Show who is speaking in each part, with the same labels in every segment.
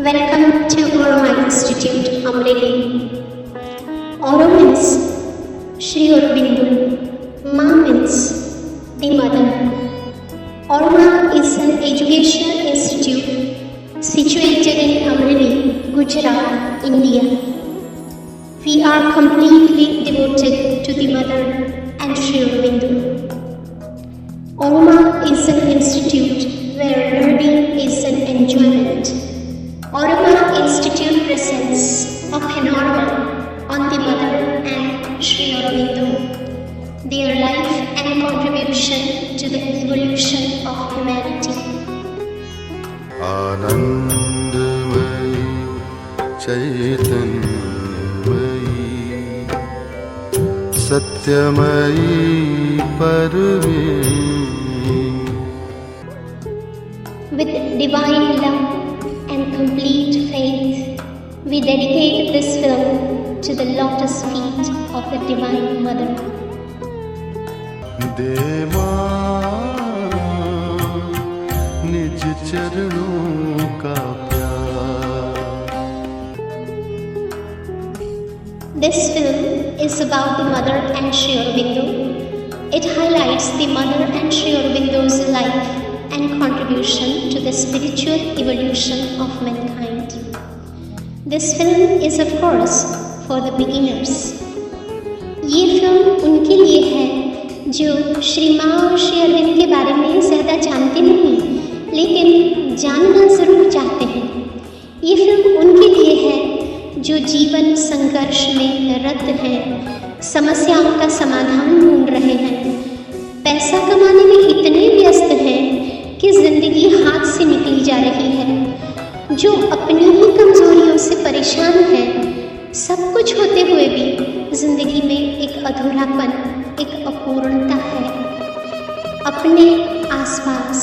Speaker 1: Welcome to Oroma Institute, Amreli. Oro means Sri Aurobindo. Ma means the mother. Oroma is an educational institute situated in Amreli, Gujarat, India. We are completely devoted to the mother and Sri Aurobindo. Oroma is an institute where learning is an enjoyment. Oroma Institute presents a panorama on the mother and Sri Aurobindo, their life and contribution to the evolution of humanity.
Speaker 2: Anandamayi चैतन्यमयी सत्यमयी Parmeshwari.
Speaker 1: With divine love and complete faith, we dedicate this film to the lotus feet of the Divine Mother.
Speaker 2: दे मां निज चरणों का प्यार.
Speaker 1: This film is about the mother and Sri Aurobindo. It highlights the mother and Sri Aurobindo's life and contribution to the spiritual evolution of mankind. This film is of course for the beginners. ये film उनके लिए है जो श्री माँ और श्री अरविंद के बारे में ज़्यादा जानते नहीं लेकिन जानना ज़रूर चाहते हैं. ये फिल्म उनके लिए है जो जीवन संघर्ष में रत हैं, समस्याओं का समाधान ढूंढ रहे हैं, पैसा कमाने में इतने व्यस्त हैं कि जिंदगी हाथ से निकली जा रही है, जो अपनी ही कमजोरियों से परेशान है. सब कुछ होते हुए भी जिंदगी में एक अधूरापन, एक अपूर्णता है. अपने आसपास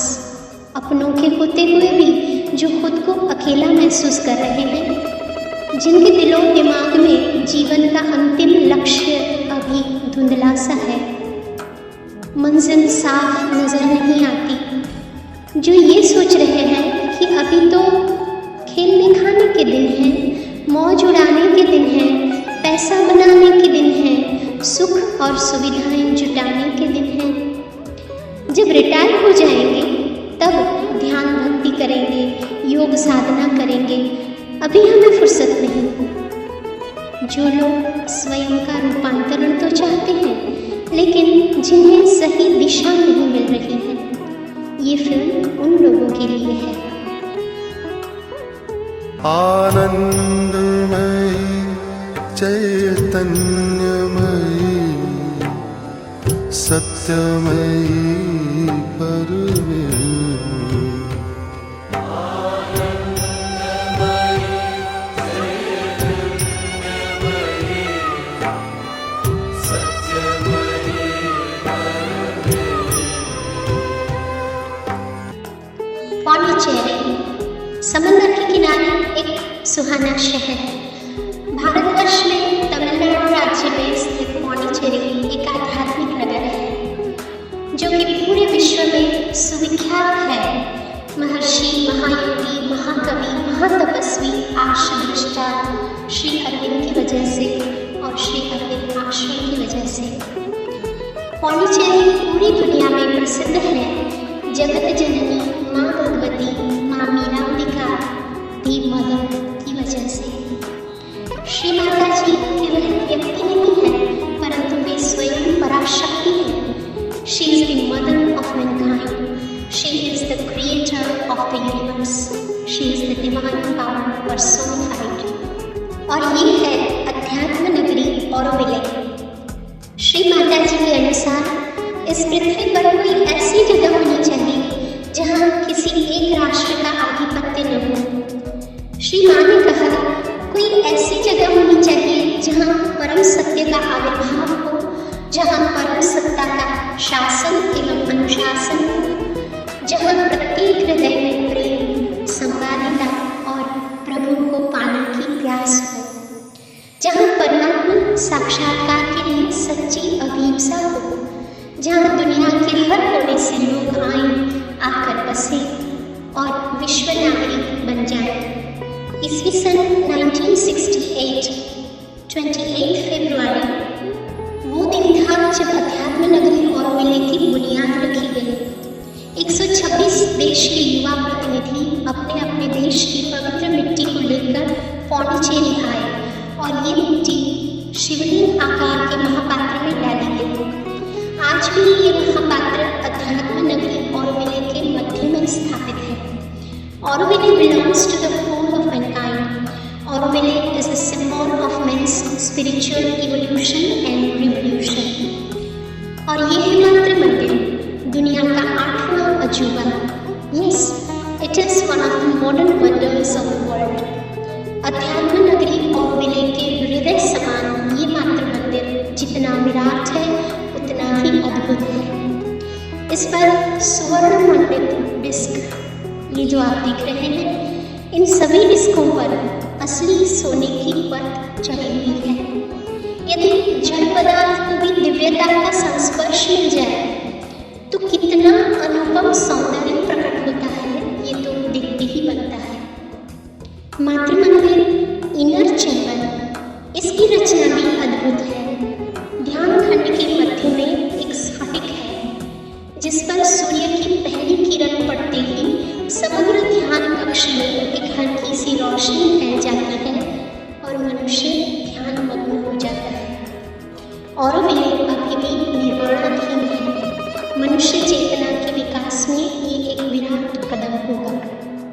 Speaker 1: अपनों के होते हुए भी जो खुद को अकेला महसूस कर रहे हैं, जिनके दिलों दिमाग में जीवन का अंतिम लक्ष्य अभी धुंधला सा है, मंजिल साफ नजर नहीं आती, जो ये सोच रहे हैं कि अभी तो खेलने खाने के दिन हैं, मौज उड़ाने के दिन हैं, पैसा बनाने के दिन हैं, सुख और सुविधाएं जुटाने के दिन हैं. जब रिटायर हो जाएंगे तब ध्यान भक्ति करेंगे, योग साधना करेंगे, अभी हमें फुर्सत नहीं. जो लोग स्वयं का रूपांतरण तो चाहते हैं लेकिन जिन्हें सही दिशा नहीं मिल रही है, ये फिल्म उन लोगों के लिए है.
Speaker 2: आनंदमयी चैतन्यमयी सत्यमयी परमेश्वरी.
Speaker 1: पौंडीचेरी समंदर के किनारे एक सुहाना शहर है. भारतवर्ष में तमिलनाडु राज्य में स्थित पौंडीचेरी एक आध्यात्मिक नगर है जो कि पूरे विश्व में सुविख्यात है. महर्षि, महायोगी, महाकवि, महातपस्वी, आर्षदृष्टा श्री अरविंद की वजह से और श्री अरविंद आश्रम की वजह से पौंडीचेरी पूरी दुनिया में प्रसिद्ध है. जगत जननी माँ भगवती, माँ मीरांबिका, दी मदर की वजह से. श्री माता जी केवल एक व्यक्ति नहीं है परंतु वे स्वयं पराशक्ति है. She is the mother of Mankind. She is the creator of the universe. She is the divine power personified. और ये है अध्यात्म नगरी ऑरोविले. श्री माता जी के अनुसार इस पृथ्वी पर कोई ऐसी जगह होनी चाहिए जहाँ किसी एक राष्ट्र का आधिपत्य न हो. श्री माँ ने कहा कोई ऐसी जगह होनी चाहिए जहाँ परम सत्य का आविर्भाव हो, जहाँ परम सत्ता का शासन एवं अनुशासन हो, जहाँ प्रत्येक हृदय में प्रेम, संवादिता और प्रभु को पाने की प्यास हो, जहाँ परमात्मा साक्षात्कार के लिए सच्ची अभिप्सा हो, जहाँ दुनिया के हर कोने से लोग आएं, आकर बसे और विश्व नागरिक बन जाए. ईस्वी सन 1968, 28 फरवरी वो दिन था जब अध्यात्म नगरी ऑरोविले की बुनियाद रखी गई। 126 देश के युवा प्रतिनिधि अपने अपने देश की पवित्र मिट्टी को लेकर पौंडीचेरी आए और ये मिट्टी शिवलिंग आकार के महापात्र में डाली गई। आज भी ये महापात्र अध्यात्म नगरी ऑरोविले के मध्य में स्थापित है। Auroville belongs to the whole of mankind. Auroville is the symbol of men's spiritual evolution and revolution. और ये है मात्र मंदिर, दुनिया का 8वां अजूबा। Yes, it is one of the modern wonders of the world. अध्यात्म नगरी ऑरोविले के हृदय समान ये मात्र मंदिर जितना विराट है उतना ही अद्भुत है। इस पर सुवर्ण मंडित डिस्क, ये जो आप देख रहे हैं, इन सभी डिस्कों पर असली सोने की परत चढ़ी हुई है। यदि जड़ पदार्थ को भी दिव्यता का संस्पर्श मिल जाए तो कितना अनुपम सौंदर्य प्रकट होता है, ये तो देखते ही बनता है। मातृ मंदिर इनर चैम्बर, इसकी रचना भी अद्भुत है। ध्यान खंड के मध्य में एक स्फटिक है जिस पर सूर्य की पहली किरण पड़ते ही समग्र ध्यान कक्ष में एक हल्की सी रोशनी फैल जाती है और मनुष्य ध्यान मग्न हो जाता है। ऑरोविले अभी भी निर्माणाधीन है। मनुष्य चेतना के विकास में ये एक विराट कदम होगा।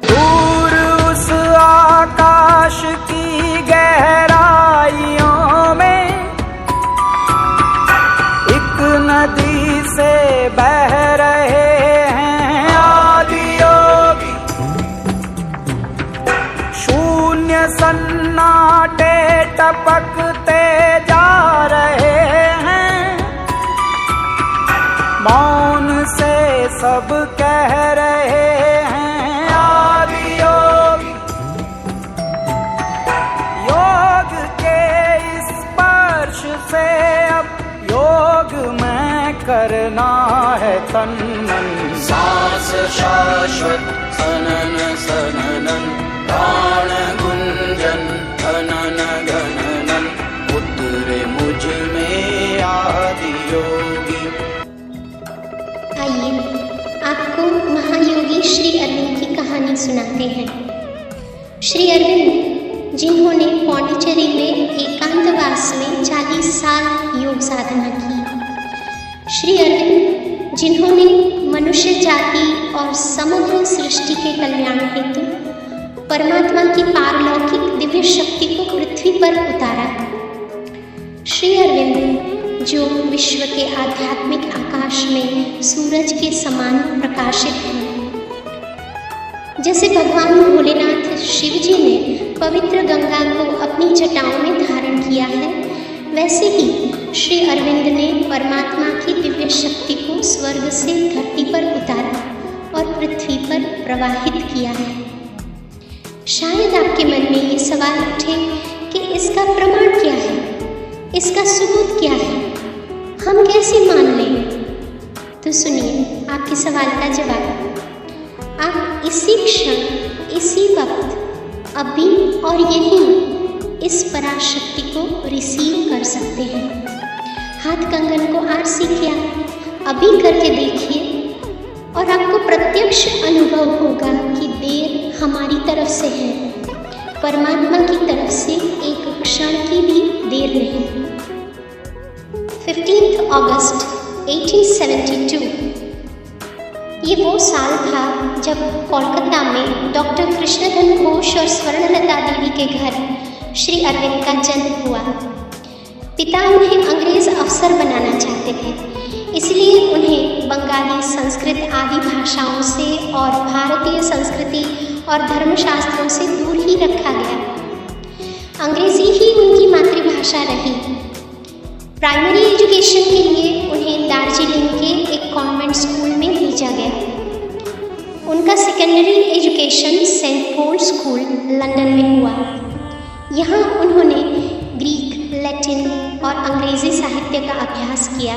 Speaker 3: दूर उस आकाश की गहराइयों में एक नदी से बह रहे हैं आदि योगी। शून्य सन्नाटे टपकते जा रहे हैं, मौन से सब कह रहे हैं आदि योगी। योग के इस स्पर्श से अब योग में करना है तन मन। सांस शाश्वत सनन सननन, प्राण गुंजन घनन घननन, उतरे मुझ में आदि योगी।
Speaker 1: आइए आपको महायोगी श्री अरविंद की कहानी सुनाते हैं। श्री अरविंद, जिन्होंने पौंडीचेरी में एकांतवास में 40 साल योग साधना की। श्री अरविंद, जिन्होंने मनुष्य जाति और समग्र सृष्टि के कल्याण हेतु परमात्मा की पारलौकिक दिव्य शक्ति को पृथ्वी पर उतारा। श्री अरविंद, जो विश्व के आध्यात्मिक आकाश में सूरज के समान प्रकाशित हैं। जैसे भगवान भोलेनाथ शिव जी ने पवित्र गंगा को अपनी जटाओं में धारण किया है, वैसे ही श्री अरविंद ने परमात्मा की दिव्य शक्ति को स्वर्ग से धरती पर उतारा और पृथ्वी पर प्रवाहित किया है। शायद आपके मन में ये सवाल उठे कि इसका प्रमाण क्या है, इसका सबूत क्या है, हम कैसे मान लें? तो सुनिए आपके सवाल का जवाब। आप इसी क्षण, इसी वक्त, अभी और यहीं इस पराशक्ति को रिसीव कर सकते हैं। हाथ कंगन को आरसी किया, अभी करके देखिए और आपको प्रत्यक्ष अनुभव होगा कि देर हमारी तरफ से है, परमात्मा की तरफ से एक क्षण की भी देर नहीं। 15 अगस्त 1872 ये वो साल था जब कोलकाता में डॉक्टर कृष्णधन घोष और स्वर्णलता देवी के घर श्री अरविंद का जन्म हुआ। पिता उन्हें अंग्रेज अफसर बनाना चाहते थे, इसलिए उन्हें बंगाली, संस्कृत आदि भाषाओं से और भारतीय संस्कृति और धर्मशास्त्रों से दूर ही रखा गया। अंग्रेजी ही उनकी मातृभाषा रही। प्राइमरी एजुकेशन के लिए उन्हें दार्जिलिंग के एक कॉन्वेंट स्कूल में भेजा गया। उनका secondary education Saint Paul school London में हुआ। यहाँ उन्होंने ग्रीक, लैटिन और अंग्रेजी साहित्य का अभ्यास किया।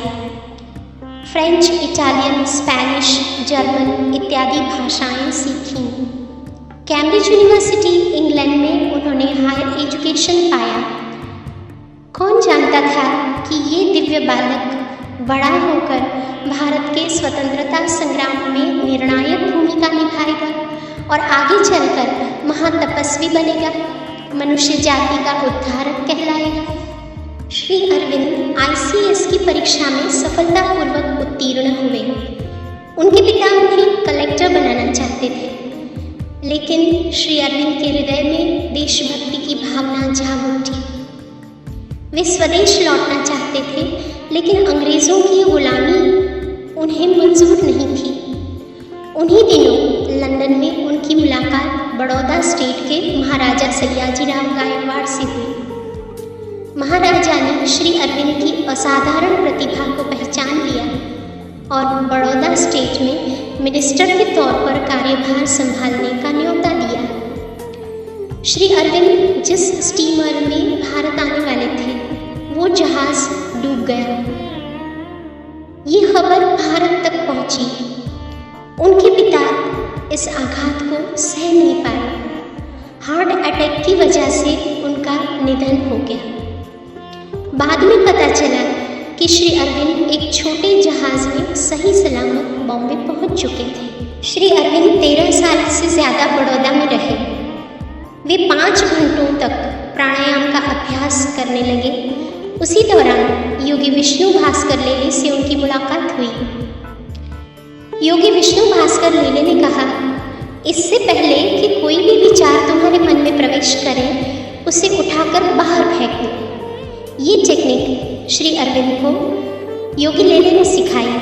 Speaker 1: फ्रेंच, इटालियन, स्पेनिश, जर्मन इत्यादि भाषाएं सीखीं। कैम्ब्रिज यूनिवर्सिटी इंग्लैंड में उन्होंने हायर एजुकेशन पाया। कौन जानता था कि ये दिव्य बालक बड़ा होकर भारत के स्वतंत्रता संग्राम में निर्णायक भूमिका निभाएगा और आगे चलकर महातपस्वी बनेगा, मनुष्य जाति का उद्धारक कहलाएगा। श्री अरविंद ICS की परीक्षा में सफलतापूर्वक उत्तीर्ण हुए। उनके पिता उन्हें कलेक्टर बनाना चाहते थे, लेकिन श्री अरविंद के हृदय में देशभक्ति की भावना जाग उठी। वे स्वदेश लौटना चाहते थे, लेकिन अंग्रेज़ों की गुलामी उन्हें मंजूर नहीं थी। उन्हीं दिनों लंदन में उनकी मुलाकात बड़ौदा स्टेट के महाराजा सयाजीराव गायकवाड़ से हुई। महाराजा ने श्री अरविंद की असाधारण प्रतिभा को पहचान लिया और बड़ौदा स्टेट में मिनिस्टर के तौर पर कार्यभार संभालने का न्योता दिया। श्री अरविंद जिस स्टीमर में भारत आने वाले थे, वो जहाज डूब गया। ये खबर भारत तक पहुंची। उनके पिता इस आघात को सह नहीं पाए। हार्ट अटैक की वजह से उनका निधन हो गया। बाद में पता चला कि श्री अरविंद एक छोटे जहाज में सही सलामत बॉम्बे पहुंच चुके थे। श्री अरविंद 13 साल से ज़्यादा बड़ौदा में रहे। वे 5 घंटों तक प्राणायाम का अभ्यास करने लगे। उसी दौरान योगी विष्णु भास्कर लेले से उनकी मुलाकात हुई। योगी विष्णु भास्कर लेले ने कहा, इससे पहले कि कोई भी विचार तुम्हारे मन में प्रवेश करे, उसे उठाकर बाहर फेंक दो। ये टेक्निक श्री अरविंद को योगी लेले ने सिखाई।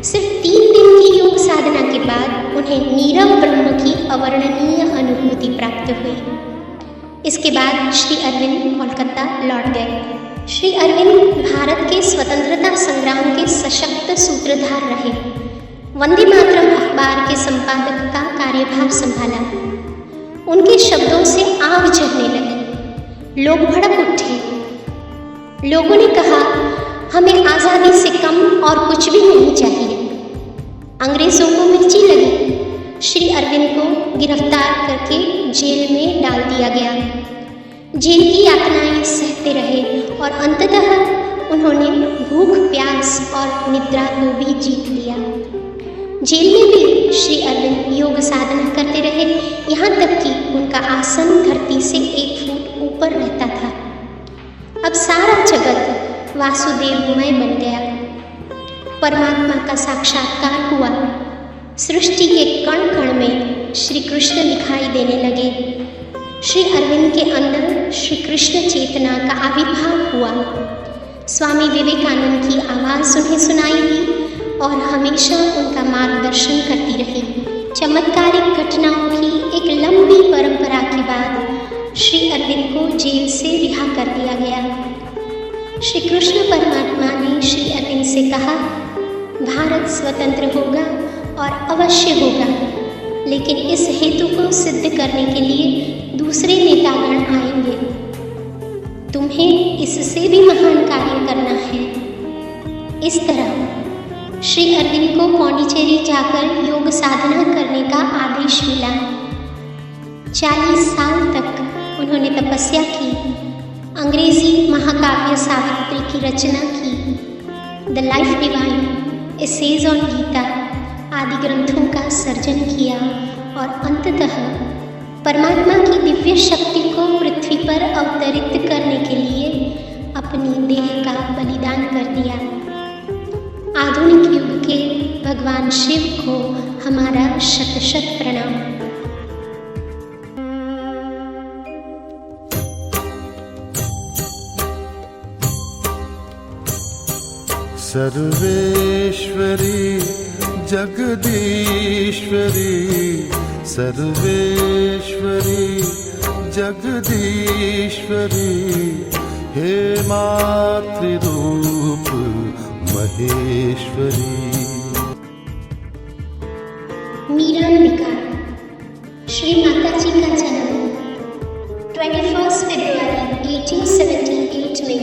Speaker 1: सिर्फ 3 दिन की योग साधना के बाद उन्हें नीरव ब्रह्म की अवर्णनीय अनुभूति प्राप्त हुई। इसके बाद श्री अरविंद कोलकाता लौट गए। श्री अरविंद भारत के स्वतंत्रता संग्राम के सशक्त सूत्रधार रहे। वंदे मातरम अखबार के संपादक का कार्यभार संभाला। उनके शब्दों से आग झरने लगी। लोग भड़क उठे। लोगों ने कहा, हमें आज़ादी से कम और कुछ भी नहीं चाहिए। अंग्रेज़ों को मिर्ची लगी। श्री अरविंद को गिरफ्तार करके जेल में डाल दिया गया। जेल की यातनाएं सहते रहे और अंततः उन्होंने भूख, प्यास और निद्रा को भी जीत लिया। जेल में भी श्री अरविंद योग साधना करते रहे, यहाँ तक कि उनका आसन धरती से 1 फुट ऊपर रहता था। अब सारा जगत वासुदेवमय बन गया। परमात्मा का साक्षात्कार हुआ। सृष्टि के कण कण में श्री कृष्ण दिखाई देने लगे। श्री अरविंद के अंदर श्री कृष्ण चेतना का आविर्भाव हुआ। स्वामी विवेकानंद की आवाज़ उन्हें सुनाई दी और हमेशा उनका मार्गदर्शन करती रही। चमत्कारिक घटनाओं की एक लंबी परंपरा के बाद श्री अरविंद को जेल से रिहा कर दिया गया। श्री कृष्ण परमात्मा ने श्री अरविंद से कहा, भारत स्वतंत्र होगा और अवश्य होगा, लेकिन इस हेतु को सिद्ध करने के लिए दूसरे नेतागण आएंगे। तुम्हें इससे भी महान कार्य करना है। इस तरह श्री अरविंद को पौंडीचेरी जाकर योग साधना करने का आदेश मिला। 40 साल तक उन्होंने तपस्या की। अंग्रेजी महाकाव्य सावित्री की रचना की। The life divine, essays on Gita आदि ग्रंथों का सर्जन किया और अंततः परमात्मा की दिव्य शक्ति को पृथ्वी पर अवतरित करने के लिए अपनी देह का बलिदान कर दिया। आधुनिक युग के भगवान शिव को हमारा शत शत प्रणाम।
Speaker 2: सर्वेश्वरी जगदीश्वरी, सर्वेश्वरी जगदीश्वरी, हे मातृरूप महेश्वरी।
Speaker 1: मीरांबिका। श्री माता जी का जन्म 21 फरवरी 1878 में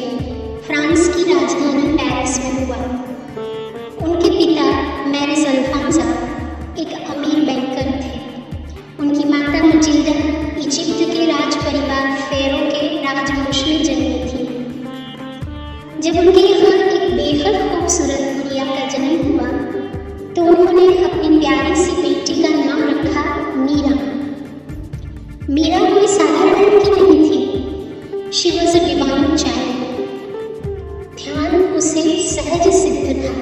Speaker 1: फ्रांस की राजधानी पेरिस में हुआ। उनके पिता मैरिस अल्फोंसा एक अमीर बैंकर थे। उनकी माता मटिल्डा मीरा कोई साधारण लड़की नहीं थी। She was a divine child. ध्यान उसे सहज सिद्ध था।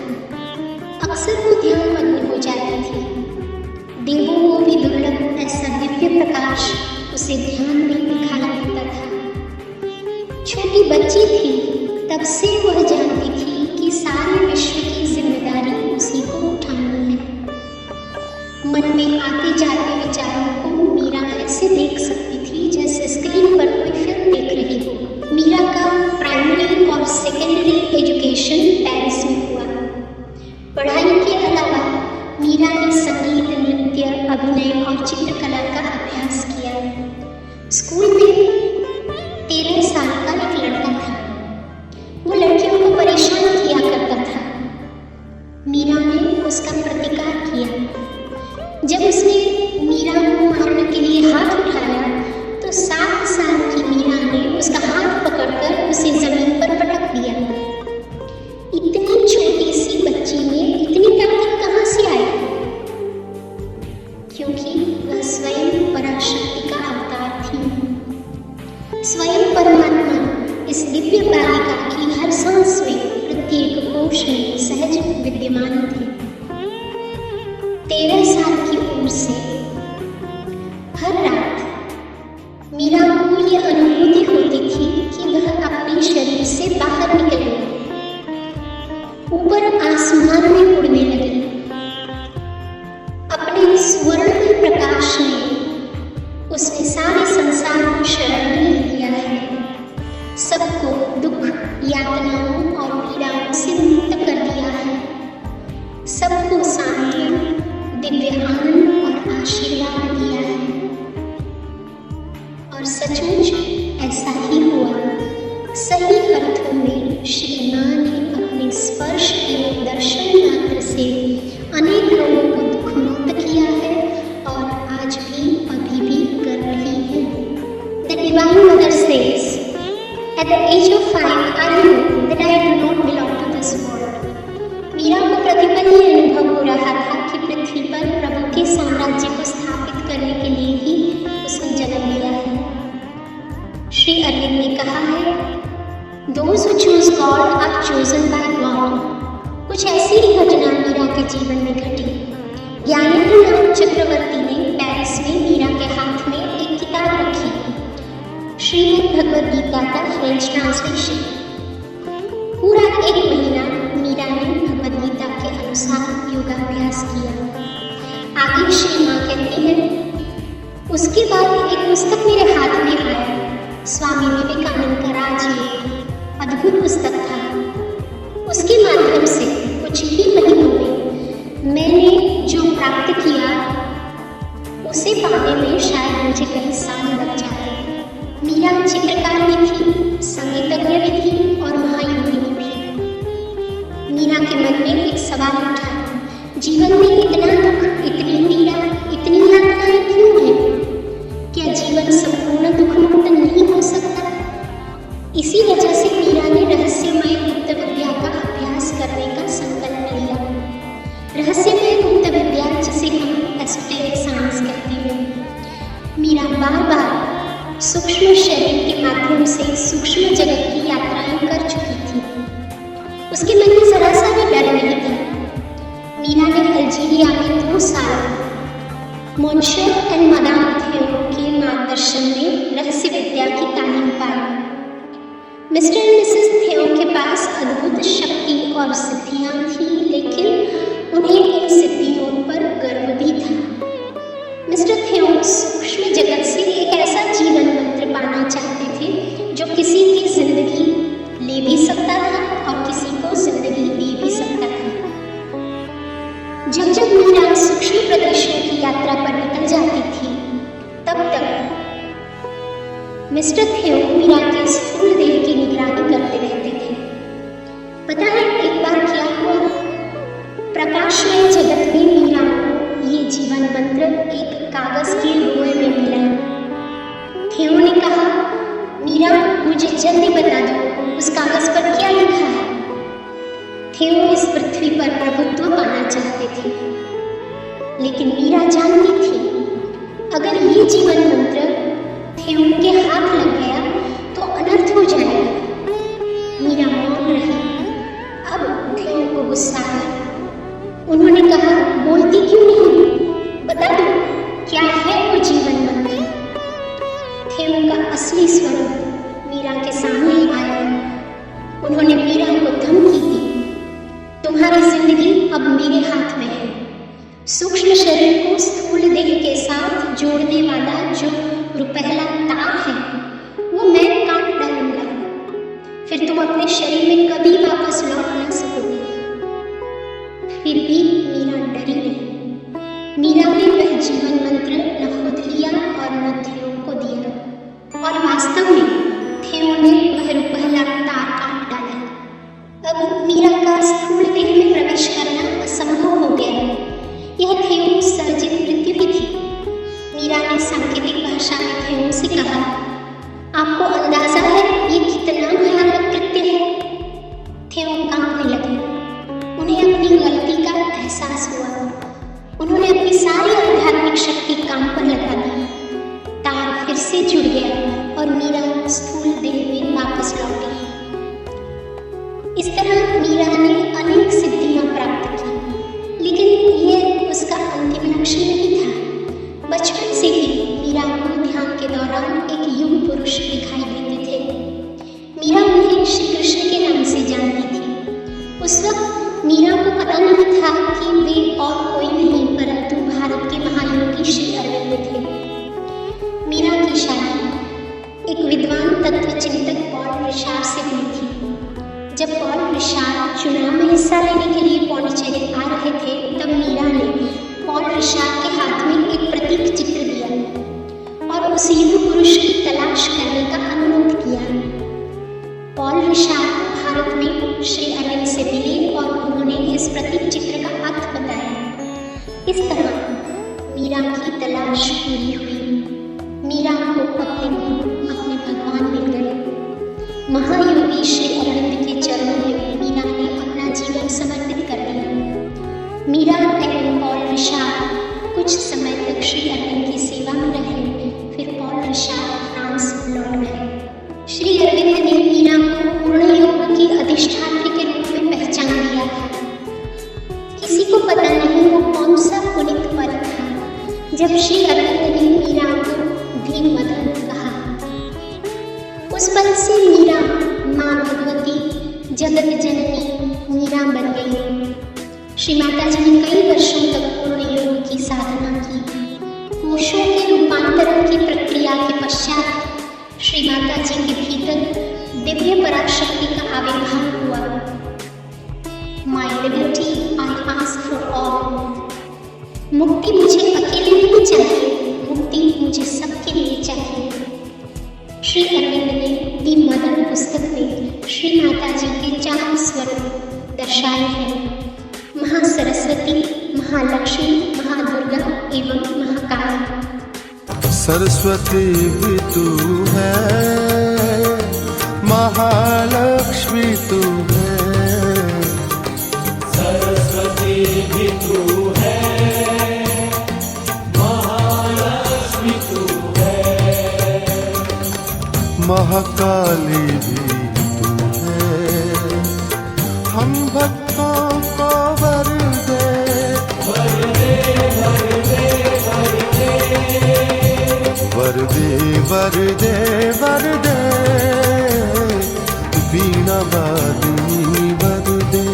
Speaker 1: अक्सर वो ध्यान मग्न हो जाती थी। देवों को भी दुर्लभ ऐसा दिव्य प्रकाश उसे ध्यान में दिखाई देता था। छोटी बच्ची थी तब से वह जानती थी कि सारे विश्व की जिम्मेदारी उसी को उठानी है। मन में आते जाते विचारों को मीरा ऐसे देख सकती थी जैसे स्क्रीन पर कोई फिल्म देख रही हो। मीरा का प्राइमरी और सेकेंडरी एजुकेशन पेरिस में हुआ। पढ़ाई के अलावा मीरा ने संगीत, नृत्य, अभिनय और चित्रकला का अभ्यास किया। स्कूल में 13 साल का एक लड़का था। वो लड़कियों को परेशान किया करता था। मीरा ने उसका प्रतिकार किया। जब उसने मीरा को मारने के लिए हाथ उठाया तो 7 साल की मीरा ने उसका हाथ पकड़कर उसे जमीन पर पटक दिया। इतनी छोटी सी बच्ची में इतनी ताकत कहाँ से आई? क्योंकि वह स्वयं पराशक्ति का अवतार थी। स्वयं परमात्मा इस दिव्य बालिका की हर सांस में, प्रत्येक कोश में सहज विद्यमान थे। 13 साल की उम्र से हर रात मीरा को यह अनुभूति होती थी कि वह अपने शरीर से बाहर निकल गई, ऊपर आसमान में उड़ने लगी। अपने स्वर्णमय प्रकाश में उसने सारे संसार को शरण में लिया है। सबको दुख, यातनाओं और पीड़ाओं से मुक्त कर दिया है। सबको सांत्वना, दिव्य आनंद और आशीर्वाद दिया है। और सचमुच ऐसा ही हुआ। सही अर्थों में श्री मां ने अपने स्पर्श एवं दर्शन मात्र से अनेक लोगों को दुख मुक्त किया है और आज भी अभी भी कर रही है। The Divine Mother says, At the age of 5, I knew that I do not belong to this world. Meera को प्रतिपल ये अनुभव हो रहा था कि पृथ्वी पर प्रभु के साम्राज्य को स्थापित करने के लिए ही उसने जन्म लिया है। श्री अरविंद ने कहा है, Those who choose God are chosen by God. कुछ ऐसी ही घटना मीरा के जीवन में घटी। ज्ञानेंद्र नाथ चक्रवर्ती ने पेरिस में मीरा के हाथ में एक किताब रखी, श्रीमद् भगवद गीता का फ्रेंच ट्रांसलेशन। पूरा 1 महीना मीरा ने भगवद गीता के अनुसार योगाभ्यास किया। आगे श्री मां कहती है, उसके बाद एक पुस्तक मेरे हाथ में आया। स्वामी विवेकानंद का राजयोग अद्भुत पुस्तक था। उसके माध्यम से कुछ ही महीनों में मैंने जो प्राप्त किया उसे पाने में शायद मुझे कई साल लग जाते। मीरा चित्रकार भी थी, संगीतज्ञ भी थी और महायोगिनी भी। मीरा के मन में एक सवाल उठा, जीवन में इतना दुख, इतनी पीड़ा, इतनी यातनाएं क्यों है? क्या जीवन संपूर्ण दुख मुक्त नहीं हो सकता? इसी वजह से मीरा ने रहस्यमय गुप्त विद्या का अभ्यास करने का संकल्प लिया। रहस्यमय गुप्त विद्या जिसे हम एसोटेरिक साइंस कहते हैं। मीरा बार बार सूक्ष्म शरीर के माध्यम से सूक्ष्म जगत की यात्राएं कर चुकी थी। उसके मन में जरा सा भी डर नहीं था। मीरा ने अल्जीरिया में 2 साल मॉन्सियर एंड मदाम थियो के मार्गदर्शन में रहस्य विद्या की तालीम पाई। मिस्टर एंड मिसेस थियो के पास अद्भुत शक्ति और सिद्धियां थी, लेकिन उन्हें इन सिद्धियों पर गर्व भी था। मिस्टर थियो सूक्ष्म जगत से एक ऐसा जीवन मंत्र पाना चाहते थे जो किसी की जिंदगी ले भी सकता था और किसी को जिंदगी दे भी सकता था। जब जब मीरा सूक्ष्म प्रदेशों की यात्रा पर निकल जाती थी, तब तक मिस्टर थियो मीरा के स्थूल देह की निगरानी करते रहते थे। पता है एक बार क्या हुआ? प्रकाशमय जगत में मीरा को ये जीवन मंत्र एक कागज के रोए में मिला। थियो ने कहा, मीरा मुझे जल्दी बता दो उस कागज पर क्या लिखा है। थियो इस पृथ्वी पर प्रभुत्व पाना चाहते थे, लेकिन मीरा जानती थी अगर ये जीवन मंत्र असली स्वरूप मीरा के सामने आया। उन्होंने मीरा को धमकी दी, तुम्हारी जिंदगी अब मेरे हाथ में है। सूक्ष्म शरीर को स्थूल देह के साथ जोड़ने वाला जो रुपहला तार है वो मैं काट डालूंगा, फिर तुम अपने शरीर में कभी वापस लौट ना सकोगे। फिर भी मीरा डरी नहीं। मीरा ने वह जीवन मंत्र न खुद लिया और न थियो को दिया, और वास्तव में थियो ने वह रुपहला तार काट डाला। अब मीरा का स्थूल देह में प्रवेश करना असंभव हो गया। यह थियो सर्जित मृत्यु ही थी। मीरा ने सांकेतिक भाषा में थियो से कहा, आपको अंदाजा है ये कितना भयानक कृत्य है? थियो कांपने लगे। उन्हें अपनी गलती का एहसास हुआ। उन्होंने अपनी सारी आध्यात्मिक शक्ति काम पर लगा दी। तार फिर से जुड़ गया और मीरा स्थूल देह में वापस लौट गई। इस तरह मीरा ने अनेक सिद्धियां प्राप्त की, लेकिन यह उसका अंतिम लक्ष्य नहीं था। बचपन से ही मीरा को ध्यान के दौरान एक युग पुरुष दिखाई देते थे। मीरा उन्हें श्री कृष्ण के नाम से जानती थी। उस वक्त मीरा को पता नहीं था कि वे और कोई नहीं परंतु भारत के महायोगी श्री अरविंद थे। मीरा की शादी एक विद्वान तत्व चिंतक पॉल रिचार्ड से हुई थी। जब पॉल रिचार्ड चुनाव में हिस्सा लेने के लिए पौंडीचेरी आ रहे थे, तब मीरा ने पॉल रिचार्ड के हाथ में एक प्रतीक चित्र दिया और उस युग पुरुष की तलाश करने का अनुरोध किया। पॉल रिचार्ड भारत में श्री अरविंद से मिले और उन्होंने इस प्रतीक चित्र का अर्थ बताया। इस तरह मीरा की तलाश पूरी हुई। मीरा को अपने गुरु, अपने भगवान मिल गए। महायोगी श्री अरविंद के चरणों में मीरा ने अपना जीवन समर्पित कर दिया। मीरा एवं पॉल रिचार्ड कुछ समय तक श्री अरविंद की सेवा में रहे। फिर पॉल रिचार्ड फ्रांस लौट गए। श्री अरविंद ने मीरा को पूर्ण योग की अधिष्ठात्री के रूप में पहचान लिया था। किसी को पता नहीं वो कौन सा पुनीत पल था जब श्री अरविंद ने मीरा को वी मदर कहा। उस पल से मीरा माँ भगवती जगत जननी मीरा बन गई। श्री माता जी ने कई वर्षों तक पूर्ण योग की साधना की। कोशों के रूपांतरण की प्रक्रिया के पश्चात श्री माता जी के भीतर दिव्य पराशक्ति का आविर्भाव हुआ। My liberty I ask for all। मुक्ति मुझे अकेले नहीं चाहिए, मुक्ति मुझे सबके लिए चाहिए। श्री अरविंद ने दी मदर पुस्तक में श्री माता जी के 4 स्वरूप दर्शाए हैं: महासरस्वती, महालक्ष्मी, महादुर्गा एवं महाकाली।
Speaker 2: सरस्वती भी तू है, महालक्ष्मी तू है।
Speaker 4: सरस्वती भी तू है, महालक्ष्मी तू है।
Speaker 2: महाकाली भी तू है। हम भक्तों को वर दे,
Speaker 4: वर दे, वर दे, वर दे,
Speaker 2: वर दे, वर दे, वर दे, वीणा वादनी वर दे।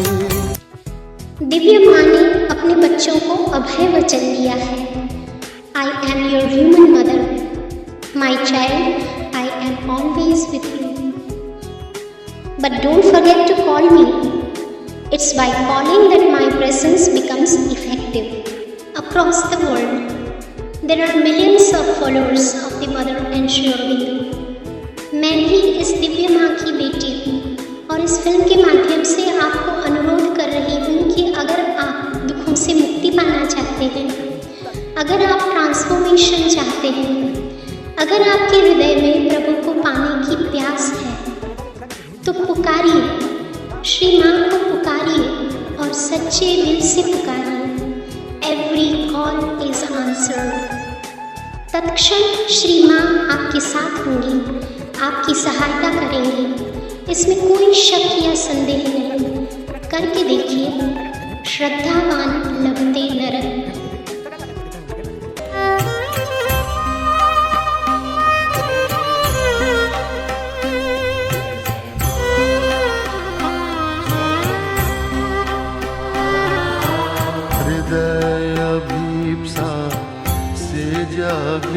Speaker 1: दिव्य माँ ने अपने बच्चों को अभय वचन दिया है। I am your human mother, my child. I am always with you. But don't forget to call me. It's by calling that my presence becomes effective. Across the world, there are millions of followers of the Mother and Sri Aurobindo. मैं भी इस दिव्य माँ की बेटी हूँ और इस film के माध्यम से आपको अनुरोध कर रही हूँ कि अगर आप दुखों से मुक्ति पाना चाहते हैं, अगर आप ट्रांसफॉर्मेशन चाहते हैं, अगर आपके हृदय में प्रभु को पाने की प्यास है, तो पुकारिए, श्री माँ को पुकारिए और सच्चे दिल से पुकारिए। Every call is answered। तत्क्षण श्री माँ आपके साथ होंगी, आपकी सहायता करेंगी। इसमें कोई शक या संदेह नहीं। करके देखिए, श्रद्धावान लभते नरक।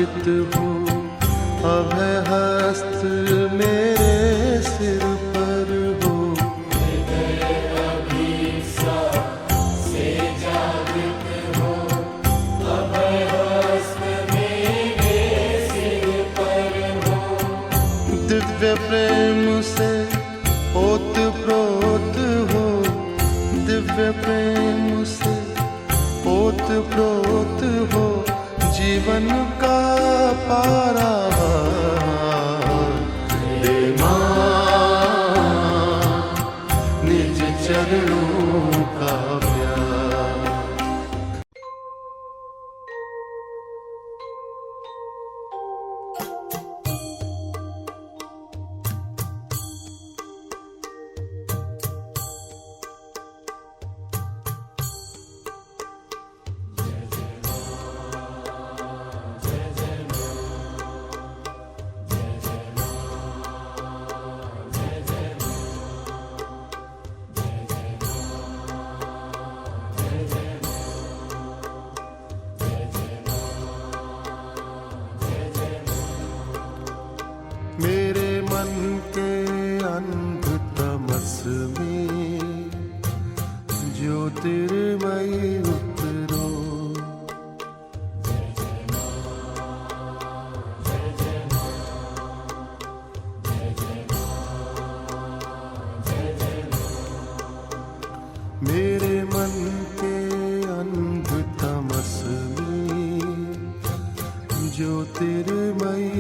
Speaker 2: जागृत हो, अभय हस्त मेरे सिर पर हो।
Speaker 4: अभिसा से जागृत हो, अभय हस्त मेरे सिर पर हो।
Speaker 2: दिव्य प्रेम से ओत प्रोत हो, दिव्य प्रेम से ओत प्रोत हो, जीवन का पारावार दे मां, निज चरणों का प्यार। मेरे मन के अंध तमस में ज्योतिर्मय उतरो। मेरे मन के अंध तमस में ज्योतिर्मय